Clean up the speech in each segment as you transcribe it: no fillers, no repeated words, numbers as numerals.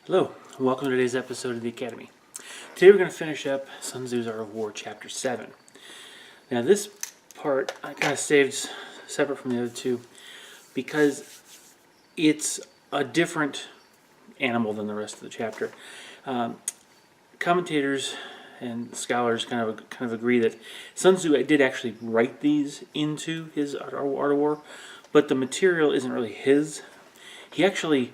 Hello, and welcome to today's episode of the Academy. Today we're going to finish up Sun Tzu's Art of War, Chapter 7. Now this part I kind of saved separate from the other two because it's a different animal than the rest of the chapter. Commentators and scholars kind of agree that Sun Tzu did actually write these into his Art of War, but the material isn't really his. He actually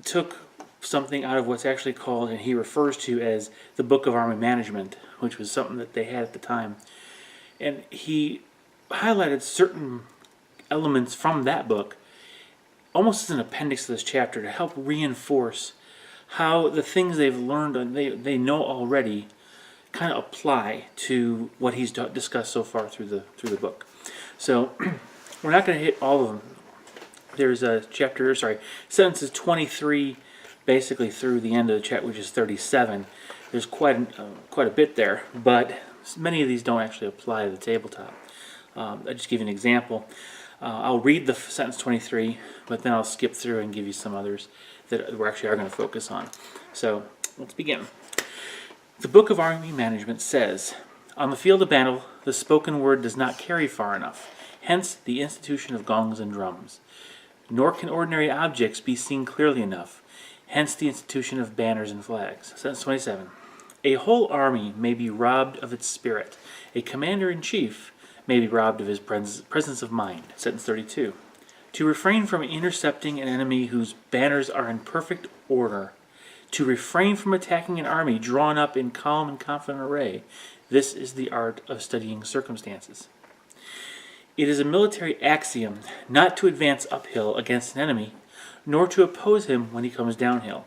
took something out of what's actually called, and he refers to as, the Book of Army Management, which was something that they had at the time. And he highlighted certain elements from that book almost as an appendix to this chapter to help reinforce how the things they've learned and they know already kind of apply to what he's discussed so far through the book. So we're not going to hit all of them. There's a sentences 23 basically through the end of the chapter, which is 37. There's quite a bit there, but many of these don't actually apply to the tabletop. I'll just give you an example. I'll read the sentence 23, but then I'll skip through and give you some others that we actually are going to focus on. So let's begin. The Book of Army Management says, "On the field of battle, the spoken word does not carry far enough, hence the institution of gongs and drums. Nor can ordinary objects be seen clearly enough, hence the institution of banners and flags." Sentence 27. "A whole army may be robbed of its spirit. A commander-in-chief may be robbed of his presence of mind." Sentence 32. "To refrain from intercepting an enemy whose banners are in perfect order, to refrain from attacking an army drawn up in calm and confident array, this is the art of studying circumstances. It is a military axiom not to advance uphill against an enemy, nor to oppose him when he comes downhill.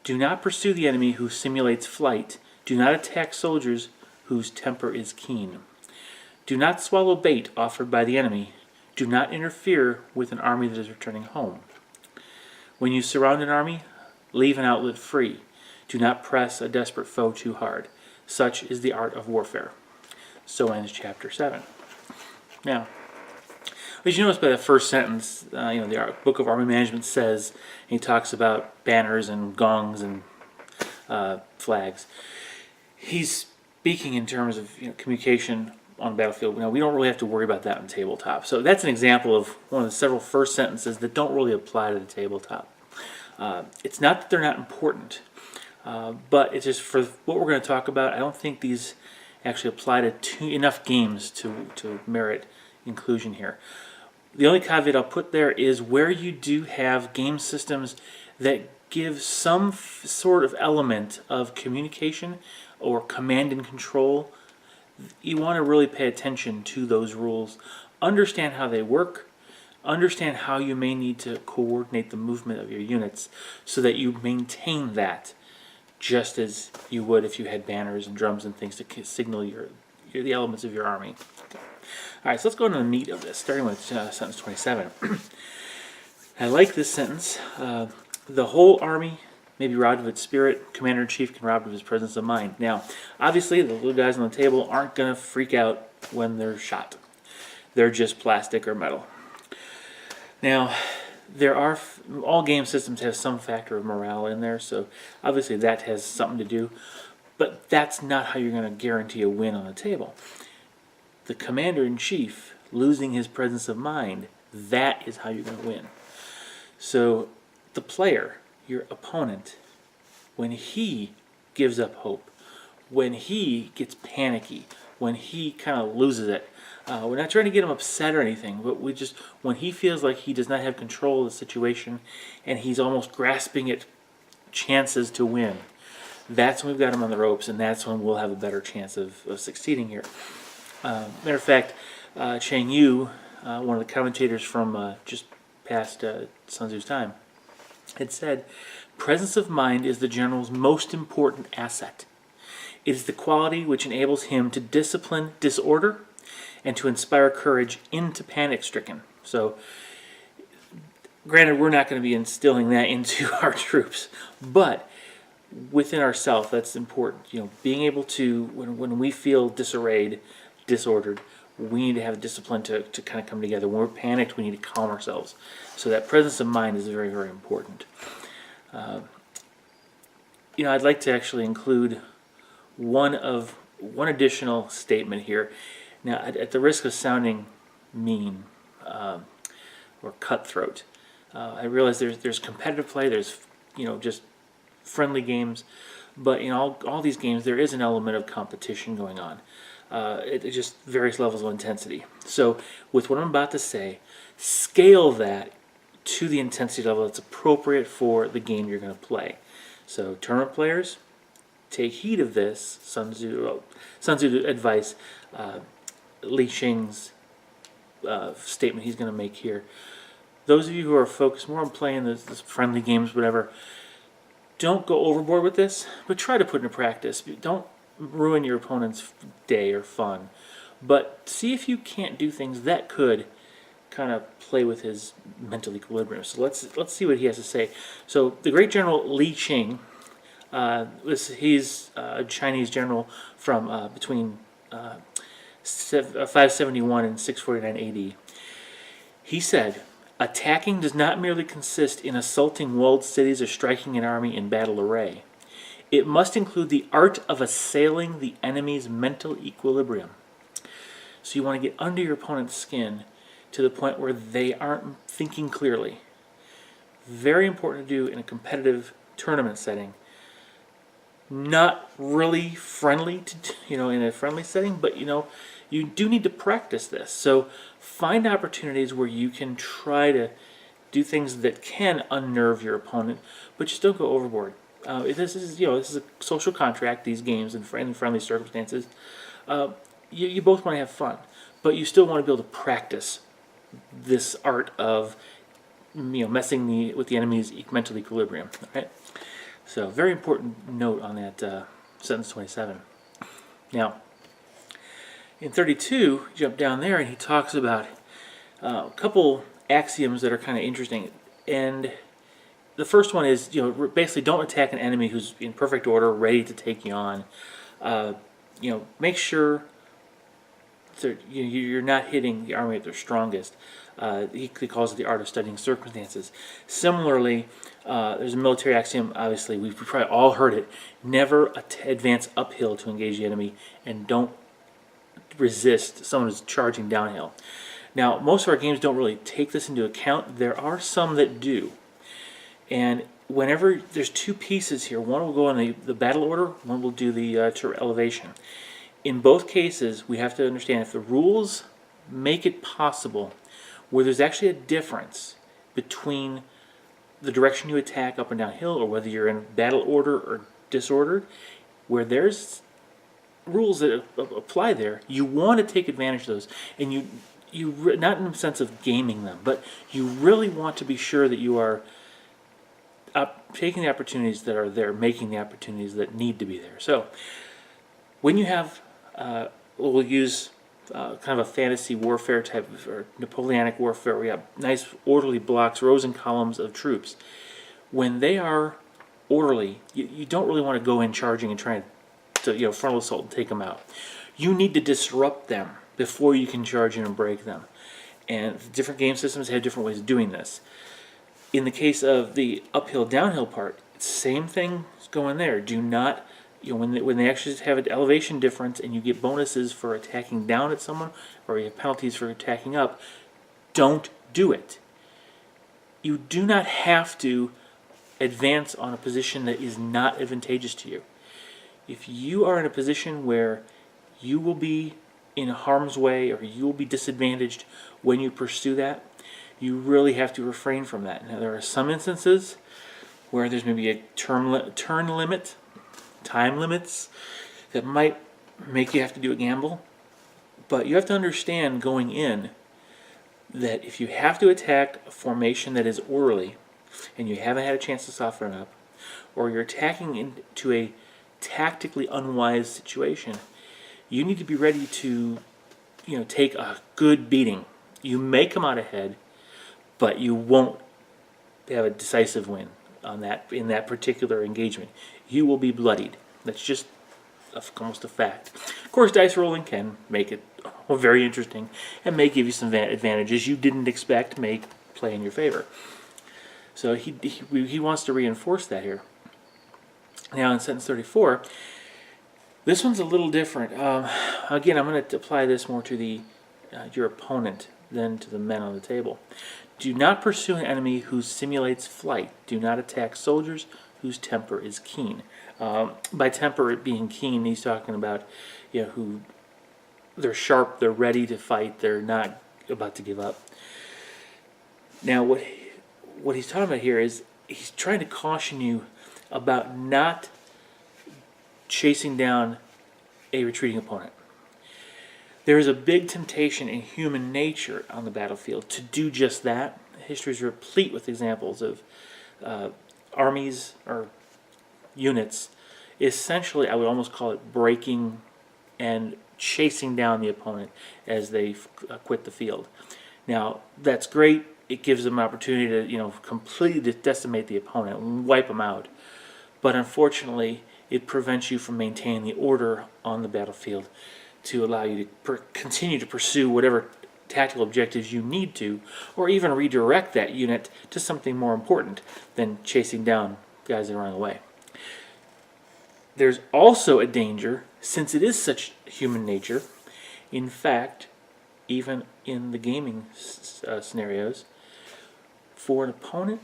Do not pursue the enemy who simulates flight. Do not attack soldiers whose temper is keen. Do not swallow bait offered by the enemy. Do not interfere with an army that is returning home. When you surround an army, leave an outlet free. Do not press a desperate foe too hard. Such is the art of warfare." So ends chapter 7. Now, as you notice by the first sentence, the Book of Army Management says, and he talks about banners and gongs and flags. He's speaking in terms of communication on the battlefield. We don't really have to worry about that on tabletop. So that's an example of one of the several first sentences that don't really apply to the tabletop. It's not that they're not important, but it's just for what we're going to talk about. I don't think these actually apply to enough games to merit inclusion here. The only caveat I'll put there is where you do have game systems that give some sort of element of communication or command and control, you want to really pay attention to those rules. Understand how they work. Understand how you may need to coordinate the movement of your units so that you maintain that, just as you would if you had banners and drums and things to signal the elements of your army. Okay. All right, so let's go into the meat of this, starting with sentence 27. I like this sentence. The whole army may be robbed of its spirit. Commander-in-chief can be robbed of his presence of mind. Now, obviously, the little guys on the table aren't going to freak out when they're shot. They're just plastic or metal. Now, all game systems have some factor of morale in there, so obviously that has something to do, but that's not how you're going to guarantee a win on the table. The commander-in-chief losing his presence of mind, that is how you're going to win. So the player, your opponent, when he gives up hope, when he gets panicky, when he kind of loses it, we're not trying to get him upset or anything, but when he feels like he does not have control of the situation and he's almost grasping at chances to win, that's when we've got him on the ropes, and that's when we'll have a better chance of succeeding here. Matter of fact, Chang Yu, one of the commentators from just past Sun Tzu's time, had said, "Presence of mind is the general's most important asset. It is the quality which enables him to discipline disorder and to inspire courage into panic-stricken." So, granted, we're not going to be instilling that into our troops, but within ourselves, that's important. Being able to, when we feel disarrayed, disordered, we need to have discipline to kind of come together. When we're panicked, we need to calm ourselves. So that presence of mind is very, very important. I'd like to actually include one additional statement here. Now, at the risk of sounding mean or cutthroat, I realize there's competitive play. There's just friendly games, but in all these games there is an element of competition going on. It just various levels of intensity. So with what I'm about to say, scale that to the intensity level that's appropriate for the game you're going to play. So tournament players, take heed of this Sun Tzu advice, Li Xing's statement he's going to make here. Those of you who are focused more on playing this friendly games, whatever, don't go overboard with this, but try to put into practice. Don't ruin your opponent's day or fun, but see if you can't do things that could kind of play with his mental equilibrium. So let's see what he has to say. So the great general Li Qing, he's a Chinese general from between 571 and 649 AD. He said, "Attacking does not merely consist in assaulting walled cities or striking an army in battle array. It must include the art of assailing the enemy's mental equilibrium." So you want to get under your opponent's skin to the point where they aren't thinking clearly. Very important to do in a competitive tournament setting. Not really friendly in a friendly setting, but you do need to practice this. So find opportunities where you can try to do things that can unnerve your opponent, but just don't go overboard. This is a social contract. These games in friendly circumstances, you both want to have fun, but you still want to be able to practice this art of messing with the enemy's mental equilibrium. Right? So very important note on that sentence 27. Now, in 32, jump down there, and he talks about a couple axioms that are kind of interesting. And the first one is, basically don't attack an enemy who's in perfect order, ready to take you on. Make sure you're not hitting the army at their strongest. He calls it the art of studying circumstances. Similarly, there's a military axiom, obviously, we've probably all heard it: never advance uphill to engage the enemy, and don't resist someone who's charging downhill. Now, most of our games don't really take this into account. There are some that do. And whenever there's two pieces here, one will go in the battle order, one will do the elevation. In both cases, we have to understand if the rules make it possible where there's actually a difference between the direction you attack up and down hill, or whether you're in battle order or disordered, where there's rules that apply there, you want to take advantage of those. And you not in the sense of gaming them, but you really want to be sure that you are taking the opportunities that are there, making the opportunities that need to be there. So when you have, we'll use kind of a fantasy warfare type or Napoleonic warfare, where we have nice orderly blocks, rows and columns of troops. When they are orderly, you don't really want to go in charging and trying to frontal assault and take them out. You need to disrupt them before you can charge in and break them. And different game systems have different ways of doing this. In the case of the uphill-downhill part, same thing is going there. Do not, when they actually have an elevation difference and you get bonuses for attacking down at someone, or you have penalties for attacking up, don't do it. You do not have to advance on a position that is not advantageous to you. If you are in a position where you will be in harm's way or you will be disadvantaged when you pursue that, you really have to refrain from that. Now, there are some instances where there's maybe a turn limit, time limits, that might make you have to do a gamble. But you have to understand going in that if you have to attack a formation that is orderly and you haven't had a chance to soften up, or you're attacking into a tactically unwise situation, you need to be ready to take a good beating. You may come out ahead, but you won't have a decisive win on that in that particular engagement. You will be bloodied. That's just almost a fact. Of course, dice rolling can make it very interesting and may give you some advantages you didn't expect, may play in your favor. So he wants to reinforce that here. Now in sentence 34, this one's a little different. Again, I'm going to apply this more to the your opponent than to the men on the table. Do not pursue an enemy who simulates flight. Do not attack soldiers whose temper is keen. By temper being keen, he's talking about who they're sharp, they're ready to fight, they're not about to give up. Now, what he's talking about here is he's trying to caution you about not chasing down a retreating opponent. There is a big temptation in human nature on the battlefield to do just that. History is replete with examples of armies or units, essentially, I would almost call it breaking and chasing down the opponent as they quit the field. Now, that's great. It gives them an opportunity to, completely decimate the opponent and wipe them out. But unfortunately, it prevents you from maintaining the order on the battlefield to allow you to continue to pursue whatever tactical objectives you need to, or even redirect that unit to something more important than chasing down guys that are running away. There's also a danger, since it is such human nature, in fact, even in the gaming scenarios, for an opponent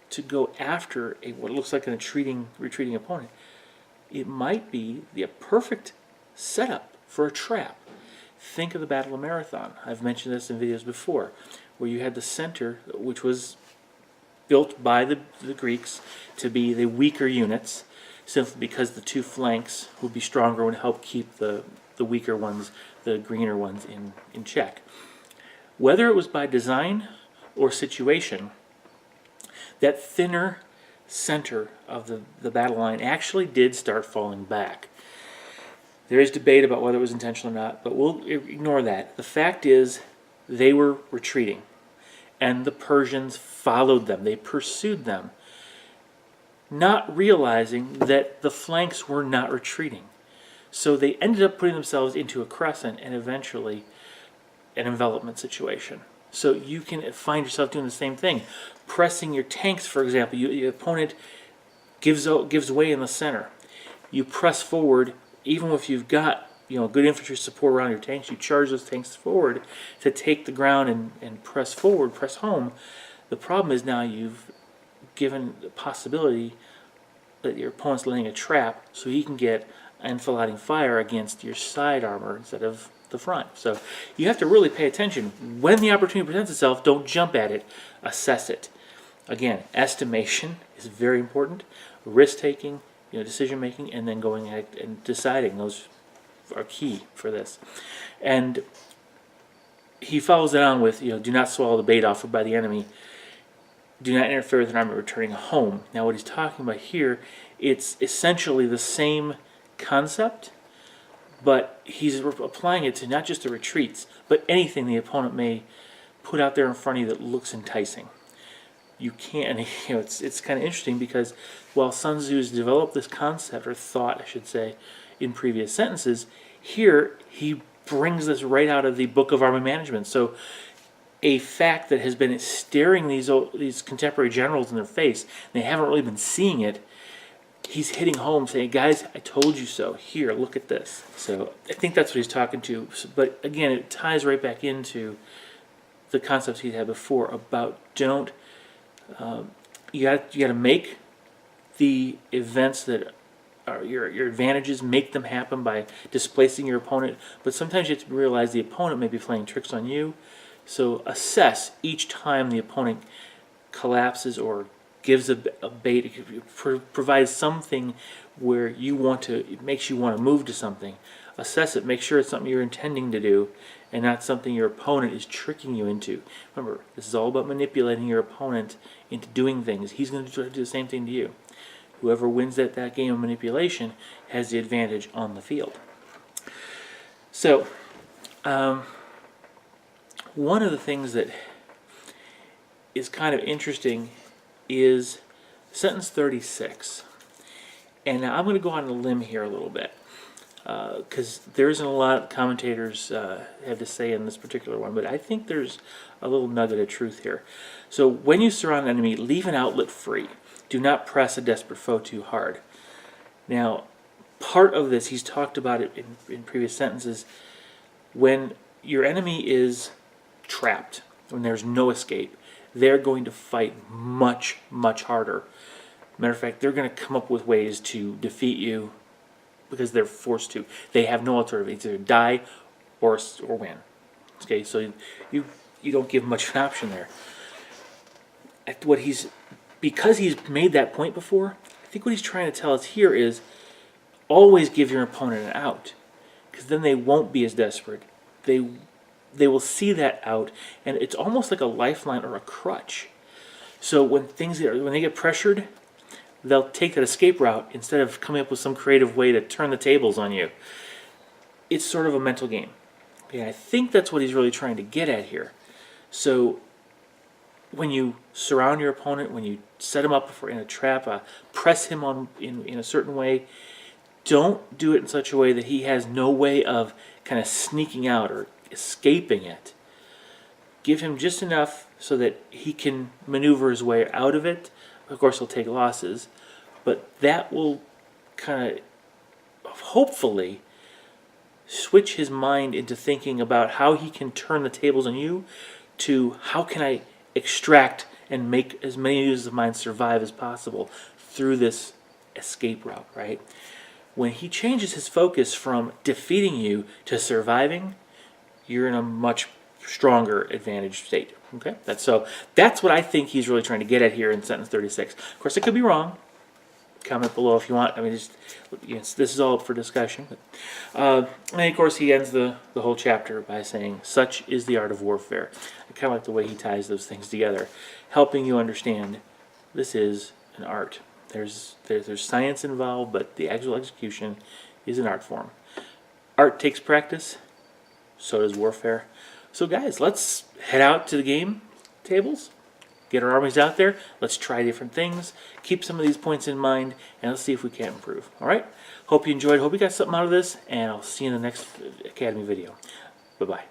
to go after what looks like a retreating opponent, it might be the perfect setup for a trap. Think of the Battle of Marathon. I've mentioned this in videos before, where you had the center, which was built by the Greeks to be the weaker units, simply because the two flanks would be stronger and help keep the weaker ones, the greener ones, in check. Whether it was by design or situation, that thinner center of the battle line actually did start falling back. There is debate about whether it was intentional or not, but we'll ignore that. The fact is, they were retreating, and the Persians followed them. They pursued them, not realizing that the flanks were not retreating. So they ended up putting themselves into a crescent and eventually an envelopment situation. So you can find yourself doing the same thing. Pressing your tanks, for example. Your opponent gives way in the center. You press forward, even if you've got good infantry support around your tanks, you charge those tanks forward to take the ground and press forward, press home. The problem is now you've given the possibility that your opponent's laying a trap so he can get enfilading fire against your side armor instead of the front. So you have to really pay attention. When the opportunity presents itself, don't jump at it, assess it. Again, estimation is very important. Risk-taking, decision-making, and then going ahead and deciding. Those are key for this. And he follows that on with, do not swallow the bait offered by the enemy. Do not interfere with an army returning home. Now what he's talking about here, it's essentially the same concept, but he's applying it to not just the retreats, but anything the opponent may put out there in front of you that looks enticing. You can't, it's kind of interesting because while Sun Tzu's developed this concept, or thought, I should say, in previous sentences, here he brings this right out of the Book of Army Management. So a fact that has been staring these contemporary generals in their face, and they haven't really been seeing it, he's hitting home saying, guys, I told you so. Here, look at this. So I think that's what he's talking to. But again, it ties right back into the concepts he had before about you got to make the events that are your advantages, make them happen by displacing your opponent. But sometimes you have to realize the opponent may be playing tricks on you. So assess each time the opponent collapses or gives a bait, provides something where it makes you want to move to something. Assess it, make sure it's something you're intending to do and not something your opponent is tricking you into. Remember, this is all about manipulating your opponent into doing things. He's going to try to do the same thing to you. Whoever wins that game of manipulation has the advantage on the field. So, one of the things that is kind of interesting is sentence 36. And now I'm going to go on a limb here a little bit. because there isn't a lot commentators have to say in this particular one, but I think there's a little nugget of truth here. So when you surround an enemy, leave an outlet free. Do not press a desperate foe too hard. Now, part of this, he's talked about it in previous sentences, when your enemy is trapped, when there's no escape, they're going to fight much, much harder. Matter of fact, they're going to come up with ways to defeat you because they're forced to. They have no alternative. It's either die or win. Okay, so you don't give much of an option there. Because he's made that point before, I think what he's trying to tell us here is always give your opponent an out, because then they won't be as desperate. They will see that out, and it's almost like a lifeline or a crutch. So when they get pressured, they'll take that escape route instead of coming up with some creative way to turn the tables on you. It's sort of a mental game. Okay, I think that's what he's really trying to get at here. So when you surround your opponent, when you set him up in a trap, press him on in a certain way, don't do it in such a way that he has no way of kind of sneaking out or escaping it. Give him just enough so that he can maneuver his way out of it. Of course, he'll take losses, but that will kind of hopefully switch his mind into thinking about how he can turn the tables on you to how can I extract and make as many users of mine survive as possible through this escape route, right? When he changes his focus from defeating you to surviving, you're in a much stronger advantage state. Okay, that's what I think he's really trying to get at here in sentence 36. Of course, I could be wrong. Comment below if you want. I mean, this is all up for discussion. But, and of course, he ends the whole chapter by saying, "Such is the art of warfare." I kind of like the way he ties those things together, helping you understand this is an art. There's science involved, but the actual execution is an art form. Art takes practice. So does warfare. So guys, let's head out to the game tables, get our armies out there, let's try different things, keep some of these points in mind, and let's see if we can improve. Alright? Hope you enjoyed, hope you got something out of this, and I'll see you in the next Academy video. Bye-bye.